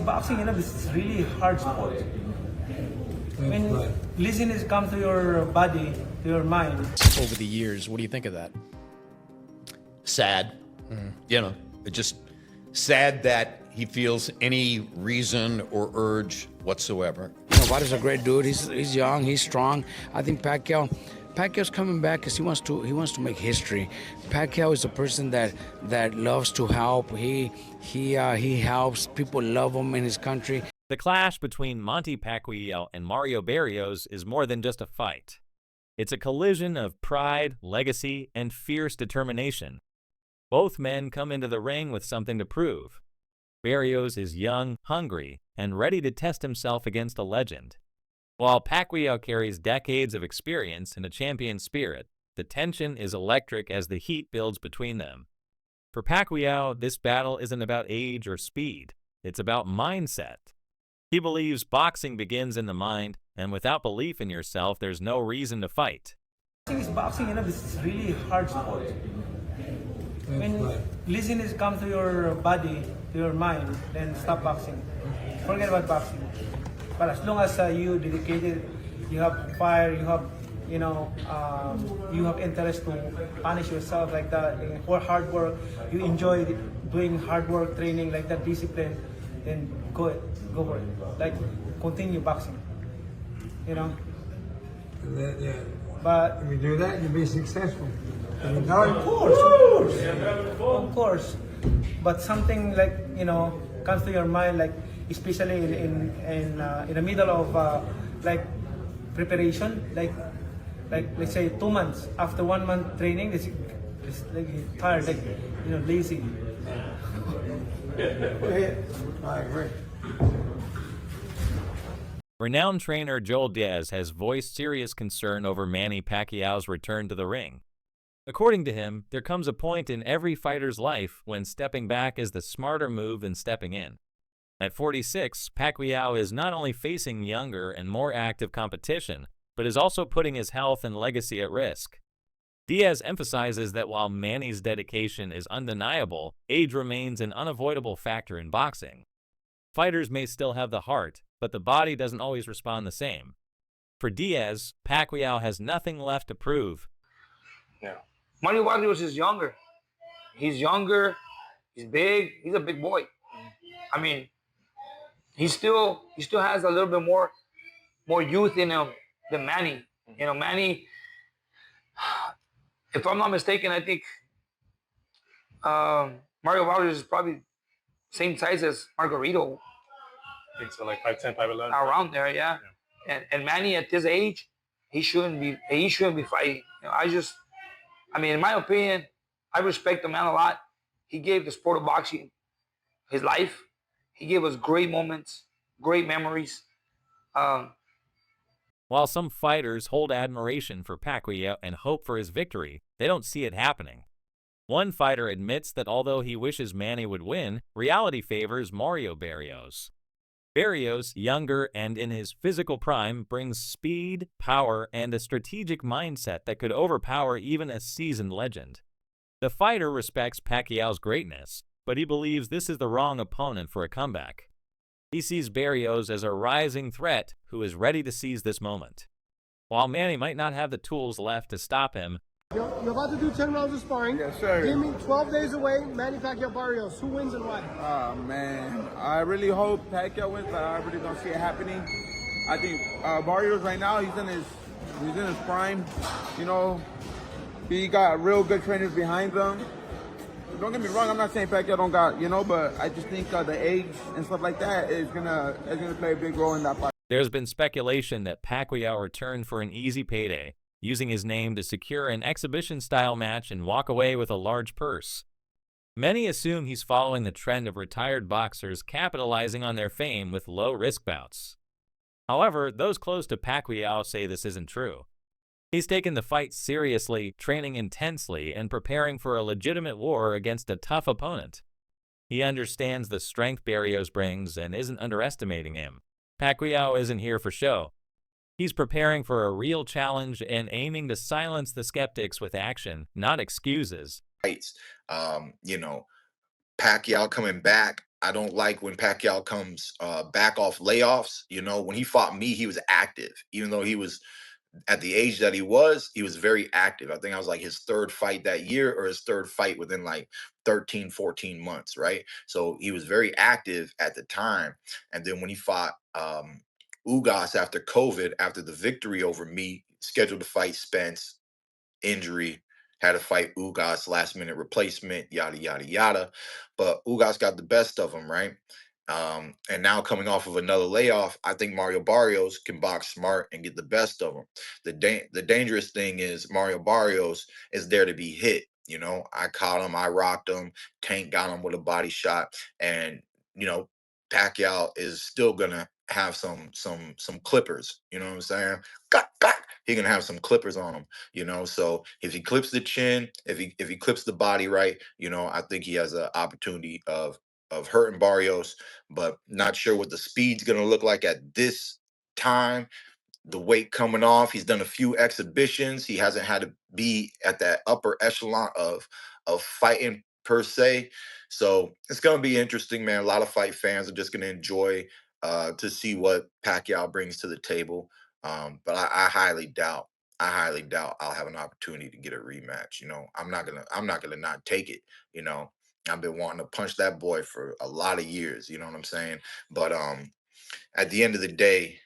boxing, it's really hard sport. When laziness comes to your body, to your mind. Over the years, what do you think of that? Sad. It's just sad that he feels any reason or urge whatsoever. Barrios is a great dude. He's young. He's strong. I think Pacquiao's coming back because he wants to make history. Pacquiao is a person that loves to help. He helps. People love him in his country. The clash between Monty Pacquiao and Mario Barrios is more than just a fight. It's a collision of pride, legacy, and fierce determination. Both men come into the ring with something to prove. Barrios is young, hungry, and ready to test himself against a legend. While Pacquiao carries decades of experience and a champion spirit, the tension is electric as the heat builds between them. For Pacquiao, this battle isn't about age or speed. It's about mindset. He believes boxing begins in the mind, and without belief in yourself, there's no reason to fight. Boxing, it's really hard sport. When laziness comes to your body, to your mind, then stop boxing. Forget about boxing. But as long as you dedicated, you have fire, you have, you have interest to punish yourself like that, for hard work, you enjoy doing hard work, training like that, discipline, then go for it. Like, continue boxing, But if you do that, you'll be successful. Of course. But something like, comes to your mind, like, especially in the middle of like preparation, like let's say 2 months after 1 month training, it's like tired, like lazy. I agree. Renowned trainer Joel Diaz has voiced serious concern over Manny Pacquiao's return to the ring. According to him, there comes a point in every fighter's life when stepping back is the smarter move than stepping in. At 46, Pacquiao is not only facing younger and more active competition, but is also putting his health and legacy at risk. Diaz emphasizes that while Manny's dedication is undeniable, age remains an unavoidable factor in boxing. Fighters may still have the heart, but the body doesn't always respond the same. For Diaz, Pacquiao has nothing left to prove. Yeah. Mario Barrios is younger. He's younger. He's big. He's a big boy. I mean, he still has a little bit more youth in him than Manny. Manny, if I'm not mistaken, I think Mario Barrios is probably same size as Margarito. I think so, like 5'10", 5'11". Around there, yeah. And Manny at this age, he shouldn't be fighting. In my opinion, I respect the man a lot. He gave the sport of boxing his life. He gave us great moments, great memories. While some fighters hold admiration for Pacquiao and hope for his victory, they don't see it happening. One fighter admits that although he wishes Manny would win, reality favors Mario Barrios. Barrios, younger and in his physical prime, brings speed, power, and a strategic mindset that could overpower even a seasoned legend. The fighter respects Pacquiao's greatness, but he believes this is the wrong opponent for a comeback. He sees Barrios as a rising threat who is ready to seize this moment. While Manny might not have the tools left to stop him, You're about to do 10 rounds of sparring. Yes, sir. Give me 12 days away, Manny Pacquiao Barrios. Who wins and why? Oh, man. I really hope Pacquiao wins, but I really don't see it happening. I think Barrios right now, he's in his prime. He got real good trainers behind him. Don't get me wrong, I'm not saying Pacquiao don't got, but I just think the age and stuff like that is gonna play a big role in that fight. There's been speculation that Pacquiao returned for an easy payday, using his name to secure an exhibition-style match and walk away with a large purse. Many assume he's following the trend of retired boxers capitalizing on their fame with low-risk bouts. However, those close to Pacquiao say this isn't true. He's taken the fight seriously, training intensely, and preparing for a legitimate war against a tough opponent. He understands the strength Barrios brings and isn't underestimating him. Pacquiao isn't here for show. He's preparing for a real challenge and aiming to silence the skeptics with action, not excuses. Pacquiao coming back I don't like when Pacquiao comes back off layoffs. You know, when he fought me, he was active, even though he was at the age that he was very active. I think I was like his third fight that year or his third fight within like 13, 14 months, right? So he was very active at the time. And then when he fought Ugas after COVID, after the victory over me, scheduled to fight Spence, injury, had to fight Ugas, last minute replacement, yada, yada, yada. But Ugas got the best of him, right? And now coming off of another layoff, I think Mario Barrios can box smart and get the best of him. The dangerous thing is Mario Barrios is there to be hit. You know, I caught him, I rocked him, Tank got him with a body shot, and you know, Pacquiao is still gonna have some clippers. You know what I'm saying? He gonna have some clippers on him. You know, so if he clips the chin, if he clips the body right, you know, I think he has an opportunity of hurting Barrios, but not sure what the speed's going to look like at this time. The weight coming off, he's done a few exhibitions. He hasn't had to be at that upper echelon of fighting per se. So it's going to be interesting, man. A lot of fight fans are just going to enjoy to see what Pacquiao brings to the table. But I highly doubt. I highly doubt I'll have an opportunity to get a rematch. You know, I'm not gonna not take it. You know, I've been wanting to punch that boy for a lot of years. You know what I'm saying? But at the end of the day,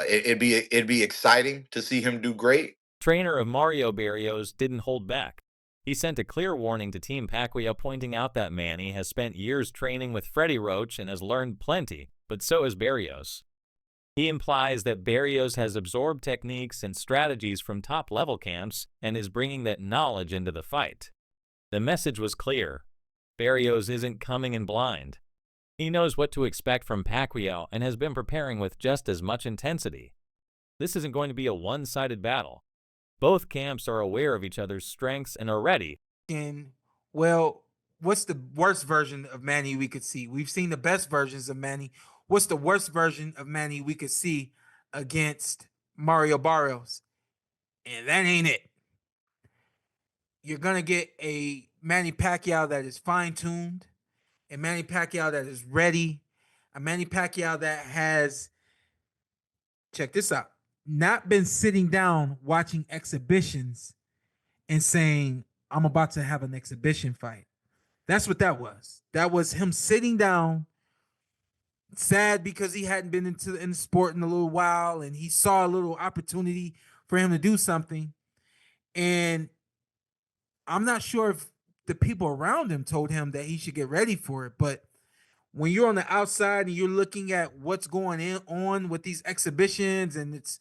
it'd be exciting to see him do great. Trainer of Mario Barrios didn't hold back. He sent a clear warning to Team Pacquiao, pointing out that Manny has spent years training with Freddie Roach and has learned plenty, but so has Barrios. He implies that Barrios has absorbed techniques and strategies from top-level camps and is bringing that knowledge into the fight. The message was clear. Barrios isn't coming in blind. He knows what to expect from Pacquiao and has been preparing with just as much intensity. This isn't going to be a one-sided battle. Both camps are aware of each other's strengths and are ready. And, well, what's the worst version of Manny we could see? We've seen the best versions of Manny. What's the worst version of Manny we could see against Mario Barrios? And that ain't it. You're going to get a Manny Pacquiao that is fine-tuned, a Manny Pacquiao that is ready, a Manny Pacquiao that has, check this out, not been sitting down watching exhibitions and saying, I'm about to have an exhibition fight. That's what that was. That was him sitting down, sad because he hadn't been in the sport in a little while, and he saw a little opportunity for him to do something. And I'm not sure if the people around him told him that he should get ready for it, but when you're on the outside and you're looking at what's going on with these exhibitions, and it's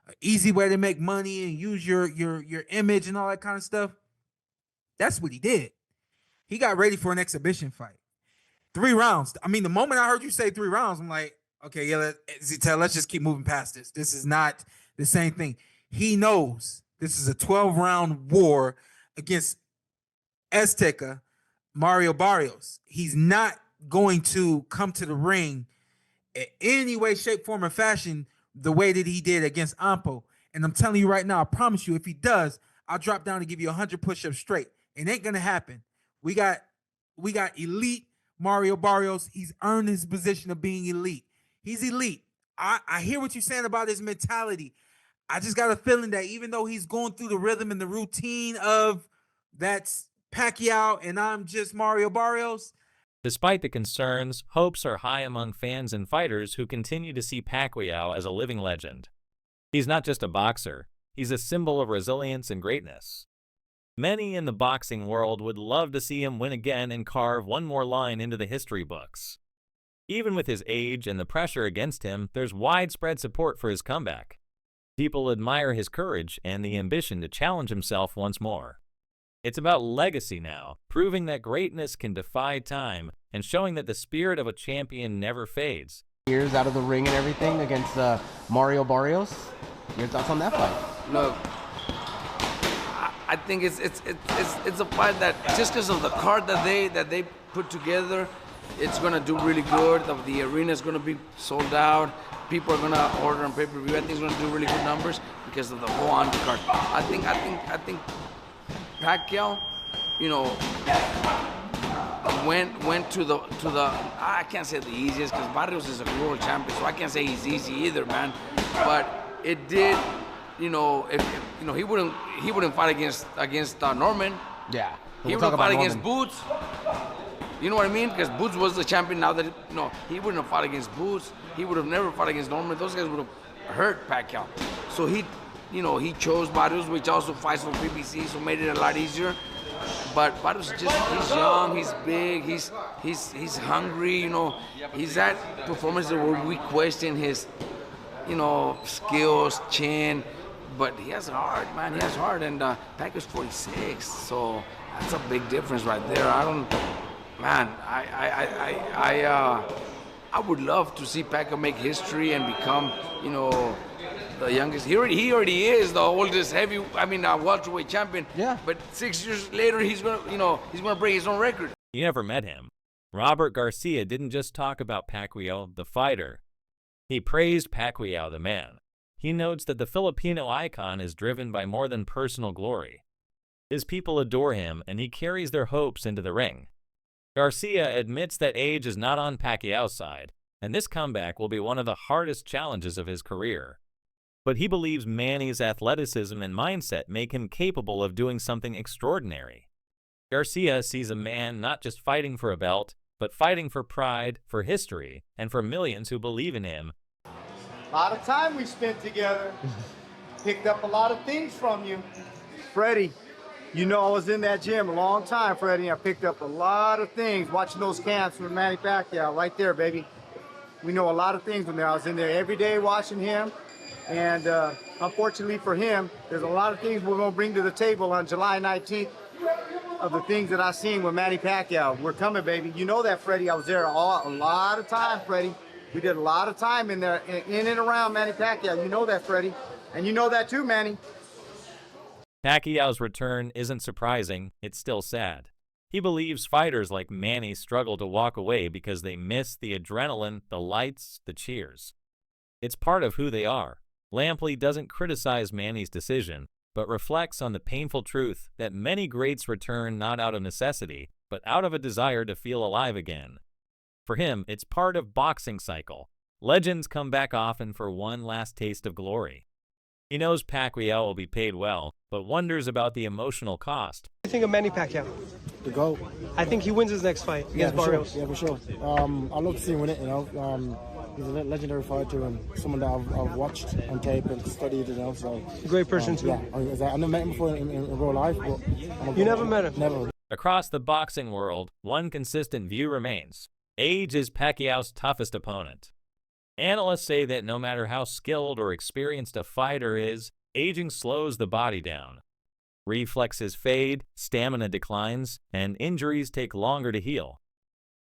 an easy way to make money and use your image and all that kind of stuff, that's what he did. He got ready for an exhibition fight. 3 rounds. I mean, the moment I heard you say 3 rounds, I'm like, okay, yeah, let's just keep moving past this. This is not the same thing. He knows this is a 12-round war against Azteca Mario Barrios. He's not going to come to the ring in any way, shape, form, or fashion the way that he did against Ampo. And I'm telling you right now, I promise you, if he does, I'll drop down and give you 100 push-ups straight. It ain't gonna happen. We got elite Mario Barrios. He's earned his position of being elite. He's elite. I hear what you're saying about his mentality. I just got a feeling that even though he's going through the rhythm and the routine of that's Pacquiao and I'm just Mario Barrios. Despite the concerns, hopes are high among fans and fighters who continue to see Pacquiao as a living legend. He's not just a boxer. He's a symbol of resilience and greatness. Many in the boxing world would love to see him win again and carve one more line into the history books. Even with his age and the pressure against him, there's widespread support for his comeback. People admire his courage and the ambition to challenge himself once more. It's about legacy now, proving that greatness can defy time and showing that the spirit of a champion never fades. Years out of the ring and everything against Mario Barrios. Your thoughts on that fight? Look, I think it's a fight that just because of the card that they put together, it's gonna do really good. The arena is gonna be sold out. People are gonna order on pay-per-view. I think it's gonna do really good numbers because of the whole undercard. I think Pacquiao, you know, went to the I can't say the easiest because Barrios is a world champion, so I can't say he's easy either, man. But it did, you know, if you know he wouldn't fight against Norman. Yeah. He wouldn't fight against Boots. You know what I mean? Because Boots was the champion. Now that he wouldn't have fought against Boots. He would have never fought against Norman. Those guys would have hurt Pacquiao. So he chose Barrios, which also fights for PBC, so made it a lot easier. But Barrios he's young, he's big, he's hungry. You know, he's at performances where we question his, skills, chin. But he has heart, man. He has heart, and Pacquiao's 46, so that's a big difference right there. I would love to see Pacquiao make history and become, the youngest. He already is the oldest welterweight champion. Yeah. But 6 years later, he's gonna break his own record. You never met him. Robert Garcia didn't just talk about Pacquiao, the fighter. He praised Pacquiao, the man. He notes that the Filipino icon is driven by more than personal glory. His people adore him, and he carries their hopes into the ring. Garcia admits that age is not on Pacquiao's side, and this comeback will be one of the hardest challenges of his career. But he believes Manny's athleticism and mindset make him capable of doing something extraordinary. Garcia sees a man not just fighting for a belt, but fighting for pride, for history, and for millions who believe in him. A lot of time we spent together. Picked up a lot of things from you. Freddie, I was in that gym a long time, Freddie. I picked up a lot of things watching those camps with Manny Pacquiao right there, baby. We know a lot of things from there. I was in there every day watching him. And unfortunately for him, there's a lot of things we're going to bring to the table on July 19th of the things that I've seen with Manny Pacquiao. We're coming, baby. You know that, Freddie. I was there a lot of time, Freddie. We did a lot of time in there, in and around Manny Pacquiao. You know that, Freddie. And you know that too, Manny. Pacquiao's return isn't surprising, it's still sad. He believes fighters like Manny struggle to walk away because they miss the adrenaline, the lights, the cheers. It's part of who they are. Lampley doesn't criticize Manny's decision, but reflects on the painful truth that many greats return not out of necessity, but out of a desire to feel alive again. For him, it's part of boxing cycle. Legends come back often for one last taste of glory. He knows Pacquiao will be paid well, but wonders about the emotional cost. What do you think of Manny Pacquiao? The GOAT. I think he wins his next fight against Barrios. Sure. Yeah, for sure. I love to see him win it, He's a legendary fighter and someone that I've watched on tape and studied, so. Great person, too. Yeah, I never met him before in real life, but. You never met him? Never. Across the boxing world, one consistent view remains. Age is Pacquiao's toughest opponent. Analysts say that no matter how skilled or experienced a fighter is, aging slows the body down. Reflexes fade, stamina declines, and injuries take longer to heal.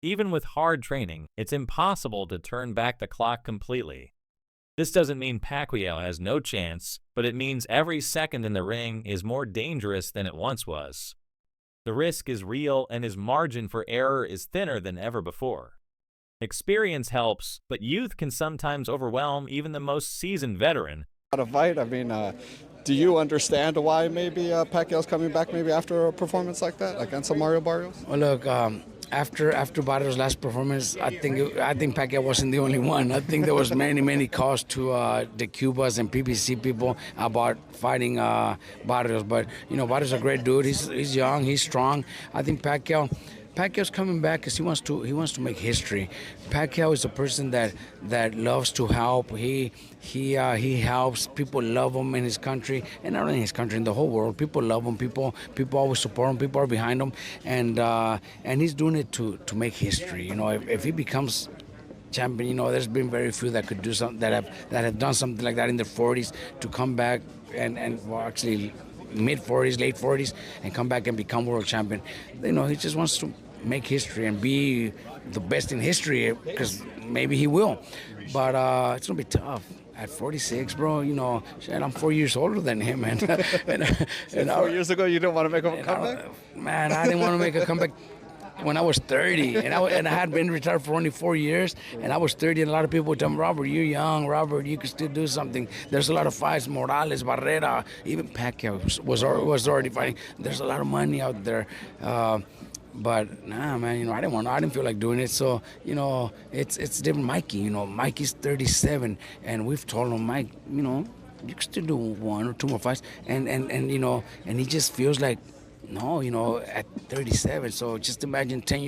Even with hard training, it's impossible to turn back the clock completely. This doesn't mean Pacquiao has no chance, but it means every second in the ring is more dangerous than it once was. The risk is real and his margin for error is thinner than ever before. Experience helps, but youth can sometimes overwhelm even the most seasoned veteran. A fight, do you understand why maybe Pacquiao's coming back maybe after a performance like that against a Mario Barrios? Well, look, after Barrios' last performance, I think Pacquiao wasn't the only one. I think there was many calls to the Cubas and PBC people about fighting Barrios. But Barrios is a great dude. He's young, he's strong. I think Pacquiao's coming back because he wants to make history. Pacquiao is a person that loves to help. He helps. People love him in his country, and not only in his country, in the whole world. People love him. People always support him. People are behind him, and he's doing it to make history. If he becomes champion, there's been very few that could do something that have done something like that in their 40s to come back and actually mid-40s, late 40s, and come back and become world champion. He just wants to make history and be the best in history, because maybe he will. But it's going to be tough. At 46, bro, I'm 4 years older than him. And 4 years ago, you didn't want to make a comeback? Man, I didn't want to make a comeback when I was 30, and I had been retired for only 4 years, and I was 30, and a lot of people would tell me, Robert, you're young, Robert, you can still do something. There's a lot of fights, Morales, Barrera, even Pacquiao was already fighting. There's a lot of money out there. But nah, man, you know, I didn't feel like doing it. So, you know, it's different. Mikey, you know, Mikey's 37, and we've told him, Mike, you know, you can still do 1 or 2 more fights, and you know, and he just feels like, no, you know, at 37. So just imagine 10 years.